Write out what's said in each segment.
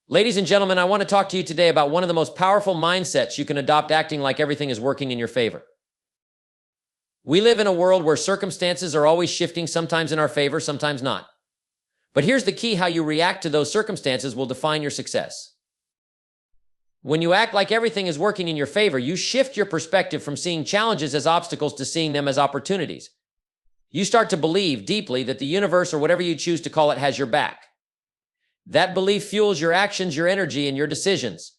Ladies and gentlemen, I want to talk to you today about one of the most powerful mindsets you can adopt, acting like everything is working in your favor. We live in a world where circumstances are always shifting, sometimes in our favor, sometimes not. But here's the key: how you react to those circumstances will define your success. When you act like everything is working in your favor, you shift your perspective from seeing challenges as obstacles to seeing them as opportunities. You start to believe deeply that the universe, or whatever you choose to call it, has your back. That belief fuels your actions, your energy, and your decisions.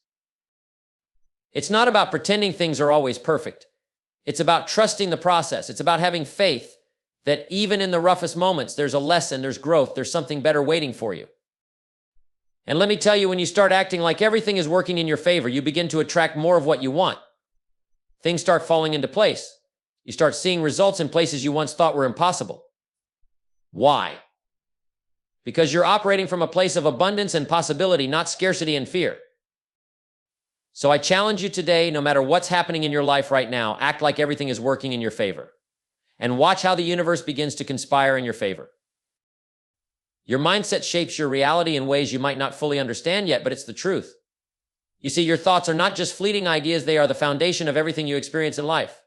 It's not about pretending things are always perfect. It's about trusting the process. It's about having faith that even in the roughest moments, there's a lesson, there's growth, there's something better waiting for you. And let me tell you, when you start acting like everything is working in your favor, you begin to attract more of what you want. Things start falling into place. You start seeing results in places you once thought were impossible. Why? Because you're operating from a place of abundance and possibility, not scarcity and fear. So I challenge you today, no matter what's happening in your life right now, act like everything is working in your favor. And watch how the universe begins to conspire in your favor. Your mindset shapes your reality in ways you might not fully understand yet, but it's the truth. You see, your thoughts are not just fleeting ideas, they are the foundation of everything you experience in life.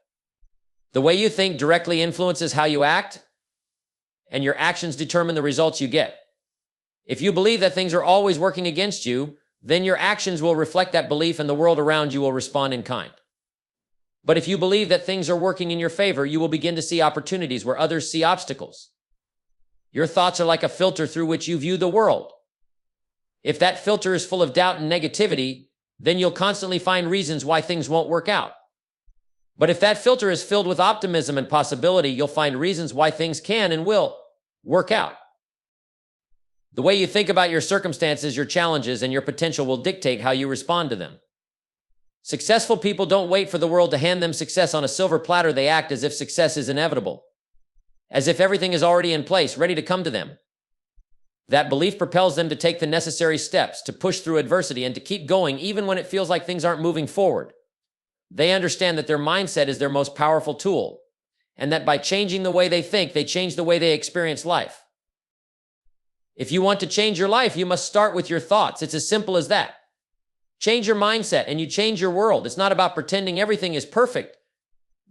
The way you think directly influences how you act, and your actions determine the results you get. If you believe that things are always working against you, then your actions will reflect that belief and the world around you will respond in kind. But if you believe that things are working in your favor, you will begin to see opportunities where others see obstacles. Your thoughts are like a filter through which you view the world. If that filter is full of doubt and negativity, then you'll constantly find reasons why things won't work out. But if that filter is filled with optimism and possibility, you'll find reasons why things can and will work out. The way you think about your circumstances, your challenges, and your potential will dictate how you respond to them. Successful people don't wait for the world to hand them success on a silver platter. They act as if success is inevitable, as if everything is already in place, ready to come to them. That belief propels them to take the necessary steps, to push through adversity, and to keep going even when it feels like things aren't moving forward. They understand that their mindset is their most powerful tool, and that by changing the way they think, they change the way they experience life. If you want to change your life, you must start with your thoughts. It's as simple as that. Change your mindset and you change your world. It's not about pretending everything is perfect,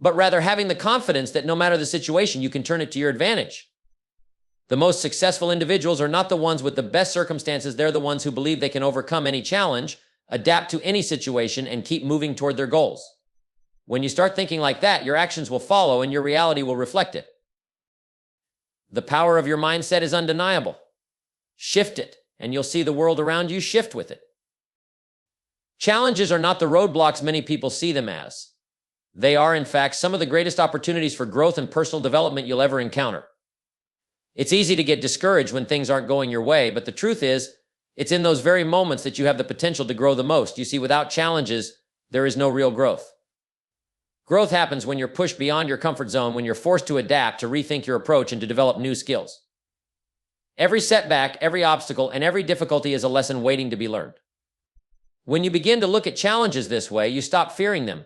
but rather having the confidence that no matter the situation, you can turn it to your advantage. The most successful individuals are not the ones with the best circumstances. They're the ones who believe they can overcome any challenge, adapt to any situation, and keep moving toward their goals. When you start thinking like that, your actions will follow and your reality will reflect it. The power of your mindset is undeniable. Shift it, and you'll see the world around you shift with it. Challenges are not the roadblocks many people see them as. They are, in fact, some of the greatest opportunities for growth and personal development you'll ever encounter. It's easy to get discouraged when things aren't going your way, but the truth is, it's in those very moments that you have the potential to grow the most. You see, without challenges, there is no real growth. Growth happens when you're pushed beyond your comfort zone, when you're forced to adapt, to rethink your approach, and to develop new skills. Every setback, every obstacle, and every difficulty is a lesson waiting to be learned. When you begin to look at challenges this way, you stop fearing them.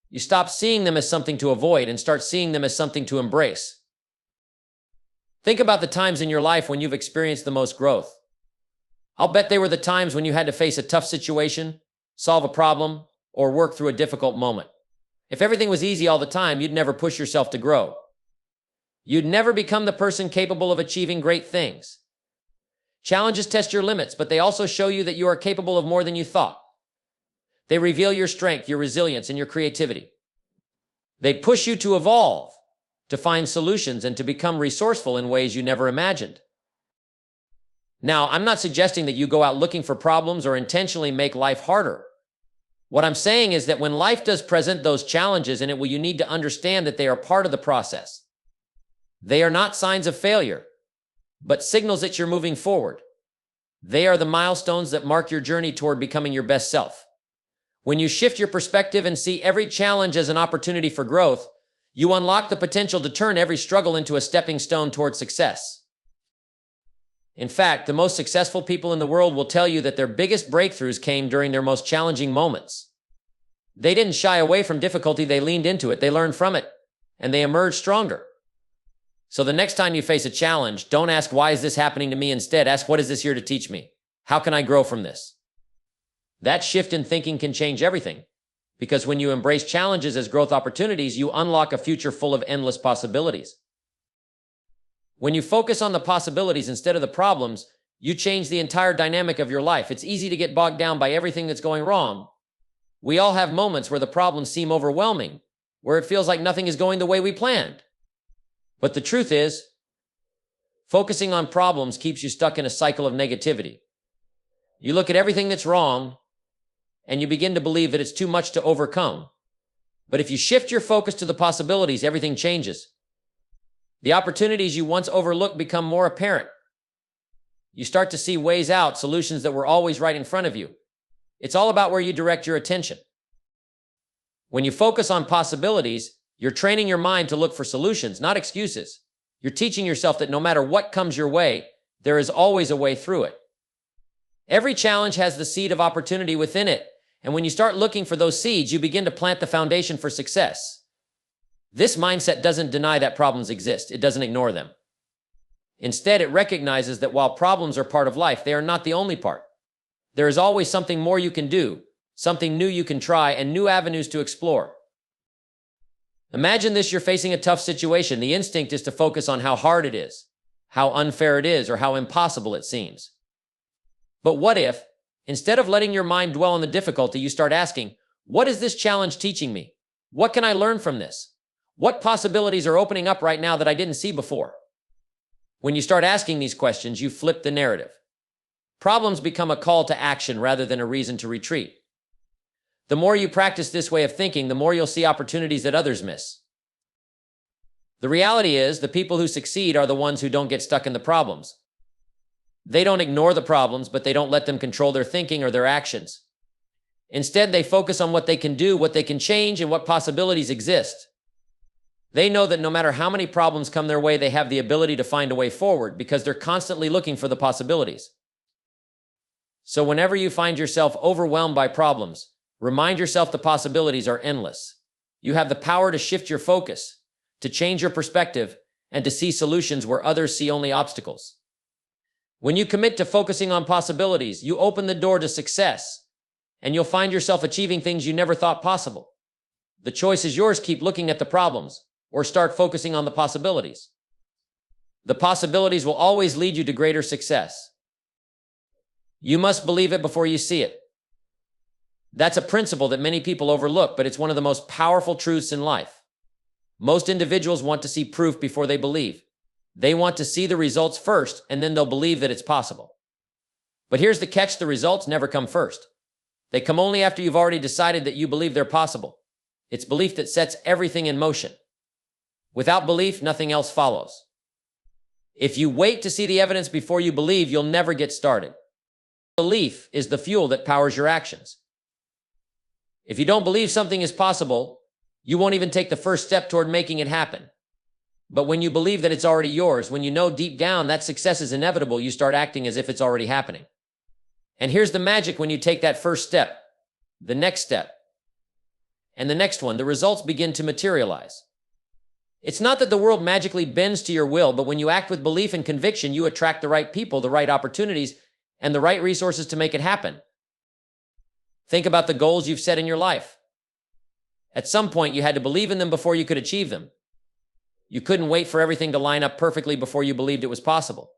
You stop seeing them as something to avoid and start seeing them as something to embrace. Think about the times in your life when you've experienced the most growth. I'll bet they were the times when you had to face a tough situation, solve a problem, or work through a difficult moment. If everything was easy all the time, you'd never push yourself to grow. You'd never become the person capable of achieving great things. Challenges test your limits, but they also show you that you are capable of more than you thought. They reveal your strength, your resilience, and your creativity. They push you to evolve, to find solutions, and to become resourceful in ways you never imagined. Now, I'm not suggesting that you go out looking for problems or intentionally make life harder. What I'm saying is that when life does present those challenges in it, you need to understand that they are part of the process. They are not signs of failure, but signals that you're moving forward. They are the milestones that mark your journey toward becoming your best self. When you shift your perspective and see every challenge as an opportunity for growth, you unlock the potential to turn every struggle into a stepping stone toward success. In fact, the most successful people in the world will tell you that their biggest breakthroughs came during their most challenging moments. They didn't shy away from difficulty, they leaned into it, they learned from it, and they emerged stronger. So the next time you face a challenge, don't ask, why is this happening to me? Instead, ask, what is this here to teach me? How can I grow from this? That shift in thinking can change everything, because when you embrace challenges as growth opportunities, you unlock a future full of endless possibilities. When you focus on the possibilities instead of the problems, you change the entire dynamic of your life. It's easy to get bogged down by everything that's going wrong. We all have moments where the problems seem overwhelming, where it feels like nothing is going the way we planned. But the truth is, focusing on problems keeps you stuck in a cycle of negativity. You look at everything that's wrong, and you begin to believe that it's too much to overcome. But if you shift your focus to the possibilities, everything changes. The opportunities you once overlooked become more apparent. You start to see ways out, solutions that were always right in front of you. It's all about where you direct your attention. When you focus on possibilities, you're training your mind to look for solutions, not excuses. You're teaching yourself that no matter what comes your way, there is always a way through it. Every challenge has the seed of opportunity within it, and when you start looking for those seeds, you begin to plant the foundation for success. This mindset doesn't deny that problems exist. It doesn't ignore them. Instead, it recognizes that while problems are part of life, they are not the only part. There is always something more you can do, something new you can try, and new avenues to explore. Imagine this: you're facing a tough situation. The instinct is to focus on how hard it is, how unfair it is, or how impossible it seems. But what if, instead of letting your mind dwell on the difficulty, you start asking, what is this challenge teaching me? What can I learn from this? What possibilities are opening up right now that I didn't see before? When you start asking these questions, you flip the narrative. Problems become a call to action rather than a reason to retreat. The more you practice this way of thinking, the more you'll see opportunities that others miss. The reality is, the people who succeed are the ones who don't get stuck in the problems. They don't ignore the problems, but they don't let them control their thinking or their actions. Instead, they focus on what they can do, what they can change, and what possibilities exist. They know that no matter how many problems come their way, they have the ability to find a way forward because they're constantly looking for the possibilities. So whenever you find yourself overwhelmed by problems, remind yourself the possibilities are endless. You have the power to shift your focus, to change your perspective, and to see solutions where others see only obstacles. When you commit to focusing on possibilities, you open the door to success, and you'll find yourself achieving things you never thought possible. The choice is yours: keep looking at the problems, or start focusing on the possibilities. The possibilities will always lead you to greater success. You must believe it before you see it. That's a principle that many people overlook, but it's one of the most powerful truths in life. Most individuals want to see proof before they believe. They want to see the results first, and then they'll believe that it's possible. But here's the catch: the results never come first. They come only after you've already decided that you believe they're possible. It's belief that sets everything in motion. Without belief, nothing else follows. If you wait to see the evidence before you believe, you'll never get started. Belief is the fuel that powers your actions. If you don't believe something is possible, you won't even take the first step toward making it happen. But when you believe that it's already yours, when you know deep down that success is inevitable, you start acting as if it's already happening. And here's the magic: when you take that first step, the next step, and the next one, the results begin to materialize. It's not that the world magically bends to your will, but when you act with belief and conviction, you attract the right people, the right opportunities, and the right resources to make it happen. Think about the goals you've set in your life. At some point, you had to believe in them before you could achieve them. You couldn't wait for everything to line up perfectly before you believed it was possible.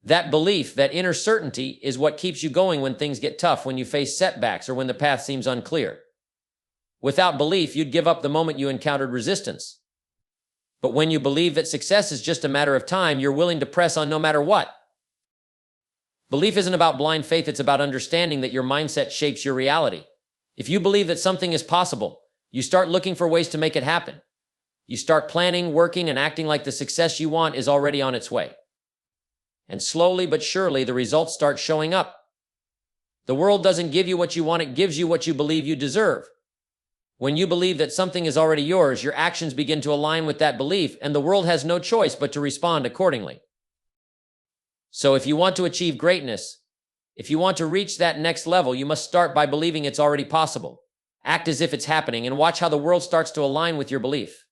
That belief, that inner certainty, is what keeps you going when things get tough, when you face setbacks, or when the path seems unclear. Without belief, you'd give up the moment you encountered resistance. But when you believe that success is just a matter of time, you're willing to press on no matter what. Belief isn't about blind faith, it's about understanding that your mindset shapes your reality. If you believe that something is possible, you start looking for ways to make it happen. You start planning, working, and acting like the success you want is already on its way. And slowly but surely, the results start showing up. The world doesn't give you what you want, it gives you what you believe you deserve. When you believe that something is already yours, your actions begin to align with that belief, and the world has no choice but to respond accordingly. So if you want to achieve greatness, if you want to reach that next level, you must start by believing it's already possible. Act as if it's happening, and watch how the world starts to align with your belief.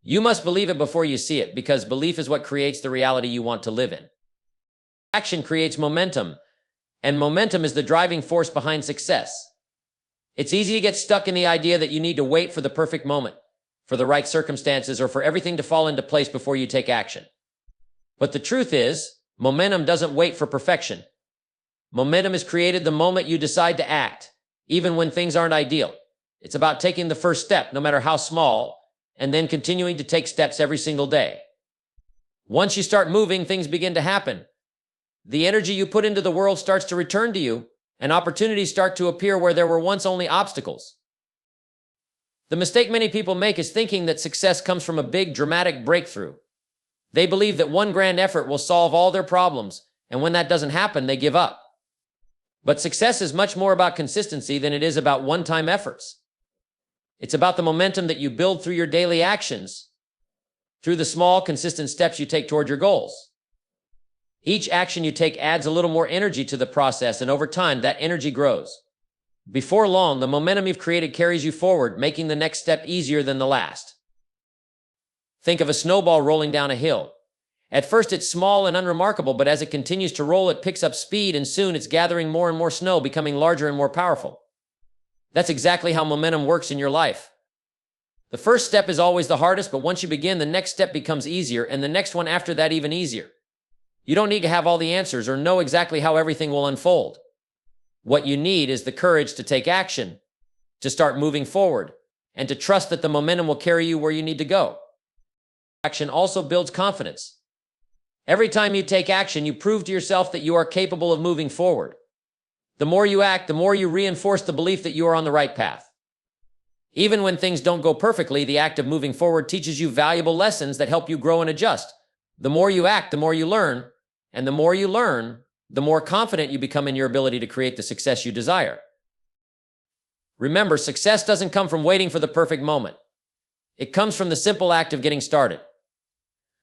You must believe it before you see it, because belief is what creates the reality you want to live in. Action creates momentum, And momentum is the driving force behind success. It's easy to get stuck in the idea that you need to wait for the perfect moment, for the right circumstances, or for everything to fall into place before you take action. But the truth is, momentum doesn't wait for perfection. Momentum is created the moment you decide to act, even when things aren't ideal. It's about taking the first step, no matter how small, and then continuing to take steps every single day. Once you start moving, things begin to happen. The energy you put into the world starts to return to you, and opportunities start to appear where there were once only obstacles. The mistake many people make is thinking that success comes from a big, dramatic breakthrough. They believe that one grand effort will solve all their problems, and when that doesn't happen, they give up. But success is much more about consistency than it is about one-time efforts. It's about the momentum that you build through your daily actions, through the small, consistent steps you take toward your goals. Each action you take adds a little more energy to the process, and over time, that energy grows. Before long, the momentum you've created carries you forward, making the next step easier than the last. Think of a snowball rolling down a hill. At first, it's small and unremarkable, but as it continues to roll, it picks up speed, and soon it's gathering more and more snow, becoming larger and more powerful. That's exactly how momentum works in your life. The first step is always the hardest, but once you begin, the next step becomes easier, and the next one after that even easier. You don't need to have all the answers or know exactly how everything will unfold. What you need is the courage to take action, to start moving forward, and to trust that the momentum will carry you where you need to go. Action also builds confidence. Every time you take action, you prove to yourself that you are capable of moving forward. The more you act, the more you reinforce the belief that you are on the right path. Even when things don't go perfectly, the act of moving forward teaches you valuable lessons that help you grow and adjust. The more you act, the more you learn, and the more you learn, the more confident you become in your ability to create the success you desire. Remember, success doesn't come from waiting for the perfect moment. It comes from the simple act of getting started.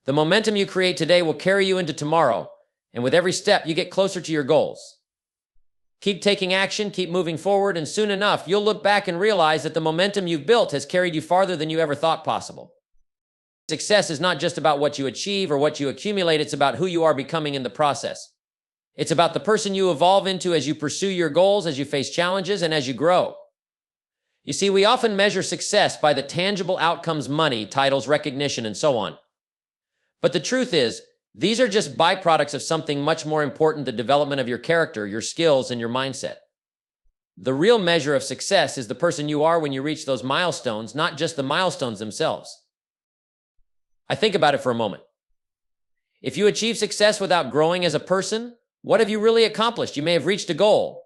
The momentum you create today will carry you into tomorrow, and with every step, you get closer to your goals. Keep taking action, keep moving forward, and soon enough, you'll look back and realize that the momentum you've built has carried you farther than you ever thought possible. Success is not just about what you achieve or what you accumulate, it's about who you are becoming in the process. It's about the person you evolve into as you pursue your goals, as you face challenges, and as you grow. You see, we often measure success by the tangible outcomes: money, titles, recognition, and so on. But the truth is, these are just byproducts of something much more important: the development of your character, your skills, and your mindset. The real measure of success is the person you are when you reach those milestones, not just the milestones themselves. I think about it for a moment. If you achieve success without growing as a person, what have you really accomplished? You may have reached a goal,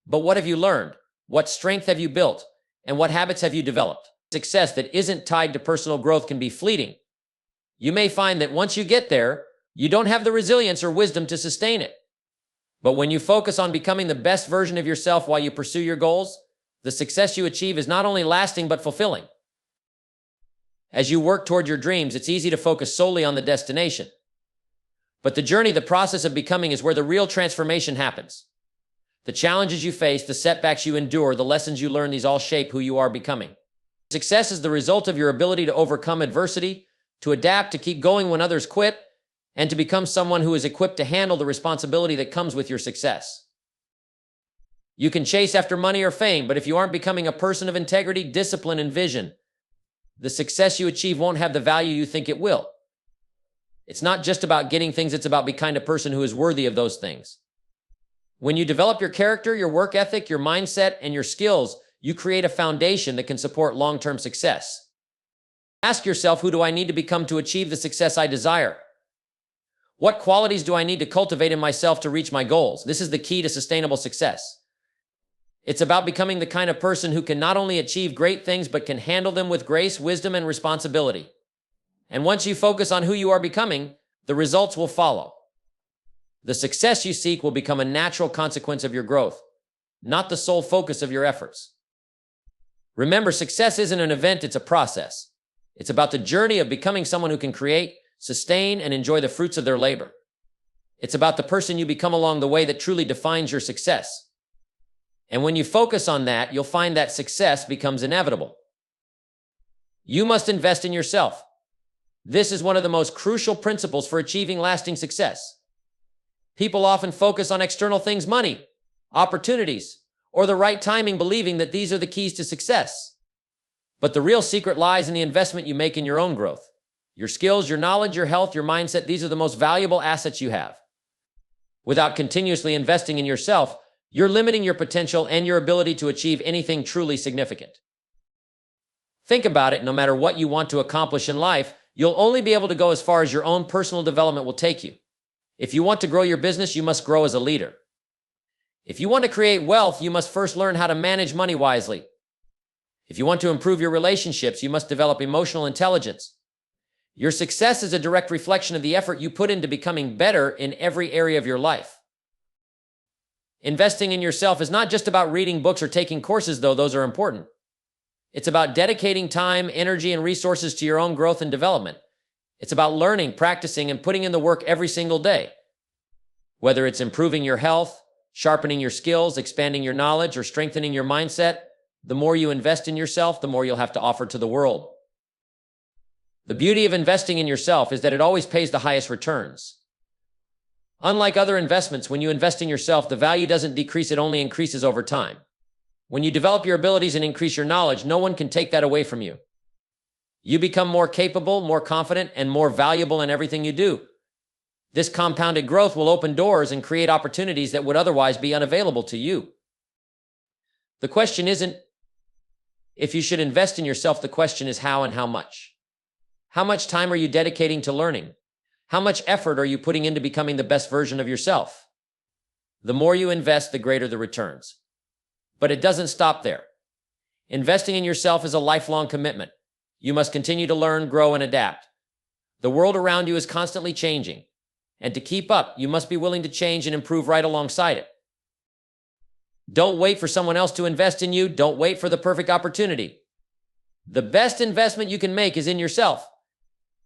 but what have you learned? What strength have you built? And what habits have you developed? Success that isn't tied to personal growth can be fleeting. You may find that once you get there, you don't have the resilience or wisdom to sustain it. But when you focus on becoming the best version of yourself while you pursue your goals, the success you achieve is not only lasting but fulfilling. As you work toward your dreams, it's easy to focus solely on the destination. But the journey, the process of becoming, is where the real transformation happens. The challenges you face, the setbacks you endure, the lessons you learn, these all shape who you are becoming. Success is the result of your ability to overcome adversity, to adapt, to keep going when others quit, and to become someone who is equipped to handle the responsibility that comes with your success. You can chase after money or fame, but if you aren't becoming a person of integrity, discipline, and vision, the success you achieve won't have the value you think it will. It's not just about getting things, it's about being the kind of person who is worthy of those things. When you develop your character, your work ethic, your mindset, and your skills, you create a foundation that can support long-term success. Ask yourself, who do I need to become to achieve the success I desire? What qualities do I need to cultivate in myself to reach my goals? This is the key to sustainable success. It's about becoming the kind of person who can not only achieve great things, but can handle them with grace, wisdom, and responsibility. And once you focus on who you are becoming, the results will follow. The success you seek will become a natural consequence of your growth, not the sole focus of your efforts. Remember, success isn't an event, it's a process. It's about the journey of becoming someone who can create, sustain, and enjoy the fruits of their labor. It's about the person you become along the way that truly defines your success. And when you focus on that, you'll find that success becomes inevitable. You must invest in yourself. This is one of the most crucial principles for achieving lasting success. People often focus on external things: money, opportunities, or the right timing, believing that these are the keys to success. But the real secret lies in the investment you make in your own growth. Your skills, your knowledge, your health, your mindset, these are the most valuable assets you have. Without continuously investing in yourself, you're limiting your potential and your ability to achieve anything truly significant. Think about it, no matter what you want to accomplish in life, you'll only be able to go as far as your own personal development will take you. If you want to grow your business, you must grow as a leader. If you want to create wealth, you must first learn how to manage money wisely. If you want to improve your relationships, you must develop emotional intelligence. Your success is a direct reflection of the effort you put into becoming better in every area of your life. Investing in yourself is not just about reading books or taking courses, though those are important. It's about dedicating time, energy, and resources to your own growth and development. It's about learning, practicing, and putting in the work every single day. Whether it's improving your health, sharpening your skills, expanding your knowledge, or strengthening your mindset, the more you invest in yourself, the more you'll have to offer to the world. The beauty of investing in yourself is that it always pays the highest returns. Unlike other investments, when you invest in yourself, the value doesn't decrease, it only increases over time. When you develop your abilities and increase your knowledge, no one can take that away from you. You become more capable, more confident, and more valuable in everything you do. This compounded growth will open doors and create opportunities that would otherwise be unavailable to you. The question isn't if you should invest in yourself, the question is how and how much. How much time are you dedicating to learning? How much effort are you putting into becoming the best version of yourself? The more you invest, the greater the returns. But it doesn't stop there. Investing in yourself is a lifelong commitment. You must continue to learn, grow, and adapt. The world around you is constantly changing. And to keep up, you must be willing to change and improve right alongside it. Don't wait for someone else to invest in you. Don't wait for the perfect opportunity. The best investment you can make is in yourself.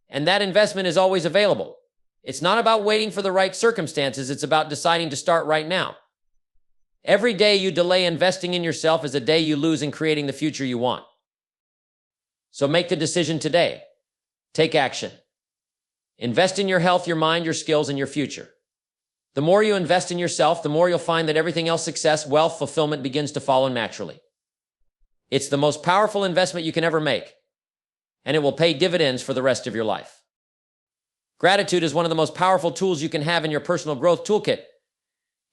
And that investment is always available. It's not about waiting for the right circumstances. It's about deciding to start right now. Every day you delay investing in yourself is a day you lose in creating the future you want. So make the decision today. Take action. Invest in your health, your mind, your skills, and your future. The more you invest in yourself, the more you'll find that everything else, success, wealth, fulfillment, begins to follow naturally. It's the most powerful investment you can ever make, and it will pay dividends for the rest of your life. Gratitude is one of the most powerful tools you can have in your personal growth toolkit.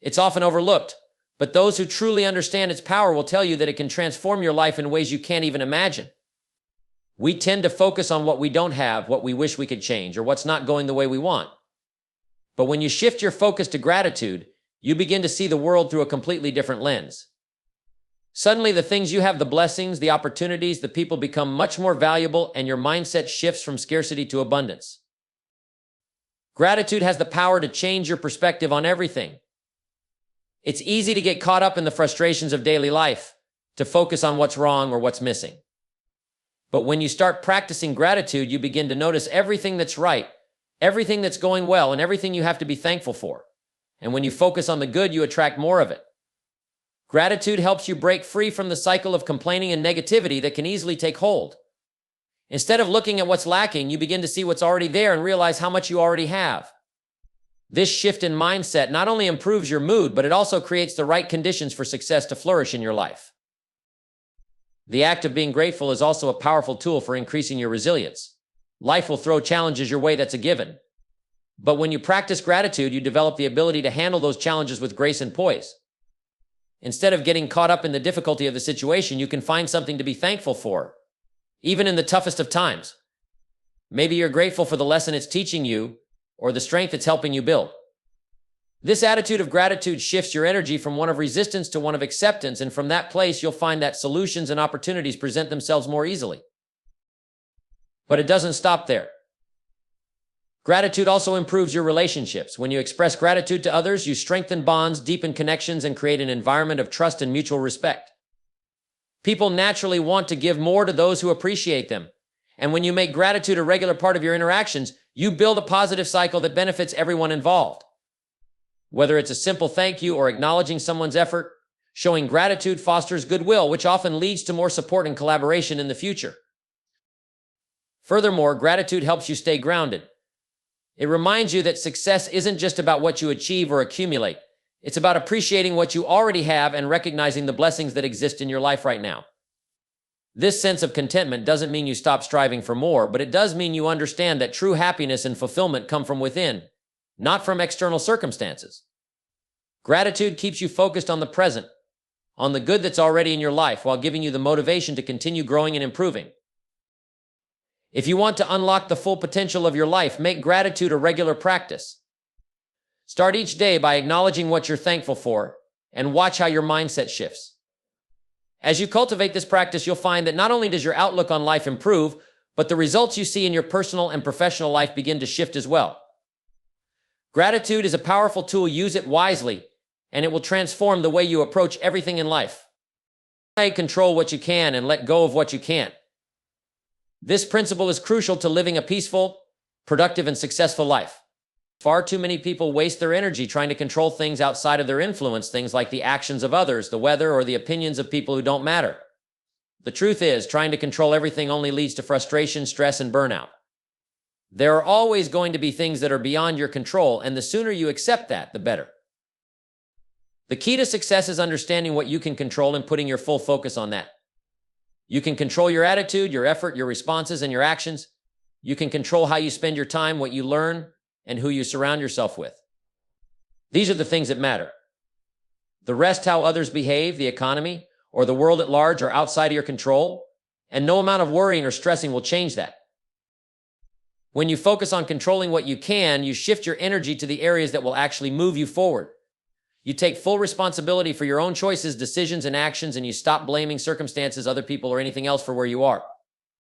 It's often overlooked, but those who truly understand its power will tell you that it can transform your life in ways you can't even imagine. We tend to focus on what we don't have, what we wish we could change, or what's not going the way we want. But when you shift your focus to gratitude, you begin to see the world through a completely different lens. Suddenly, the things you have, the blessings, the opportunities, the people become much more valuable, and your mindset shifts from scarcity to abundance. Gratitude has the power to change your perspective on everything. It's easy to get caught up in the frustrations of daily life, to focus on what's wrong or what's missing. But when you start practicing gratitude, you begin to notice everything that's right, everything that's going well, and everything you have to be thankful for. And when you focus on the good, you attract more of it. Gratitude helps you break free from the cycle of complaining and negativity that can easily take hold. Instead of looking at what's lacking, you begin to see what's already there and realize how much you already have. This shift in mindset not only improves your mood, but it also creates the right conditions for success to flourish in your life. The act of being grateful is also a powerful tool for increasing your resilience. Life will throw challenges your way, that's a given. But when you practice gratitude, you develop the ability to handle those challenges with grace and poise. Instead of getting caught up in the difficulty of the situation, you can find something to be thankful for, even in the toughest of times. Maybe you're grateful for the lesson it's teaching you or the strength it's helping you build. This attitude of gratitude shifts your energy from one of resistance to one of acceptance, and from that place, you'll find that solutions and opportunities present themselves more easily. But it doesn't stop there. Gratitude also improves your relationships. When you express gratitude to others, you strengthen bonds, deepen connections, and create an environment of trust and mutual respect. People naturally want to give more to those who appreciate them. And when you make gratitude a regular part of your interactions, you build a positive cycle that benefits everyone involved. Whether it's a simple thank you or acknowledging someone's effort, showing gratitude fosters goodwill, which often leads to more support and collaboration in the future. Furthermore, gratitude helps you stay grounded. It reminds you that success isn't just about what you achieve or accumulate. It's about appreciating what you already have and recognizing the blessings that exist in your life right now. This sense of contentment doesn't mean you stop striving for more, but it does mean you understand that true happiness and fulfillment come from within, not from external circumstances. Gratitude keeps you focused on the present, on the good that's already in your life, while giving you the motivation to continue growing and improving. If you want to unlock the full potential of your life, make gratitude a regular practice. Start each day by acknowledging what you're thankful for and watch how your mindset shifts. As you cultivate this practice, you'll find that not only does your outlook on life improve, but the results you see in your personal and professional life begin to shift as well. Gratitude is a powerful tool. Use it wisely, and it will transform the way you approach everything in life. Control what you can and let go of what you can't. This principle is crucial to living a peaceful, productive, and successful life. Far too many people waste their energy trying to control things outside of their influence, things like the actions of others, the weather, or the opinions of people who don't matter. The truth is, trying to control everything only leads to frustration, stress, and burnout. There are always going to be things that are beyond your control, and the sooner you accept that, the better. The key to success is understanding what you can control and putting your full focus on that. You can control your attitude, your effort, your responses, and your actions. You can control how you spend your time, what you learn, and who you surround yourself with. These are the things that matter. The rest, how others behave, the economy, or the world at large, are outside of your control, and no amount of worrying or stressing will change that. When you focus on controlling what you can, you shift your energy to the areas that will actually move you forward. You take full responsibility for your own choices, decisions, and actions, and you stop blaming circumstances, other people, or anything else for where you are.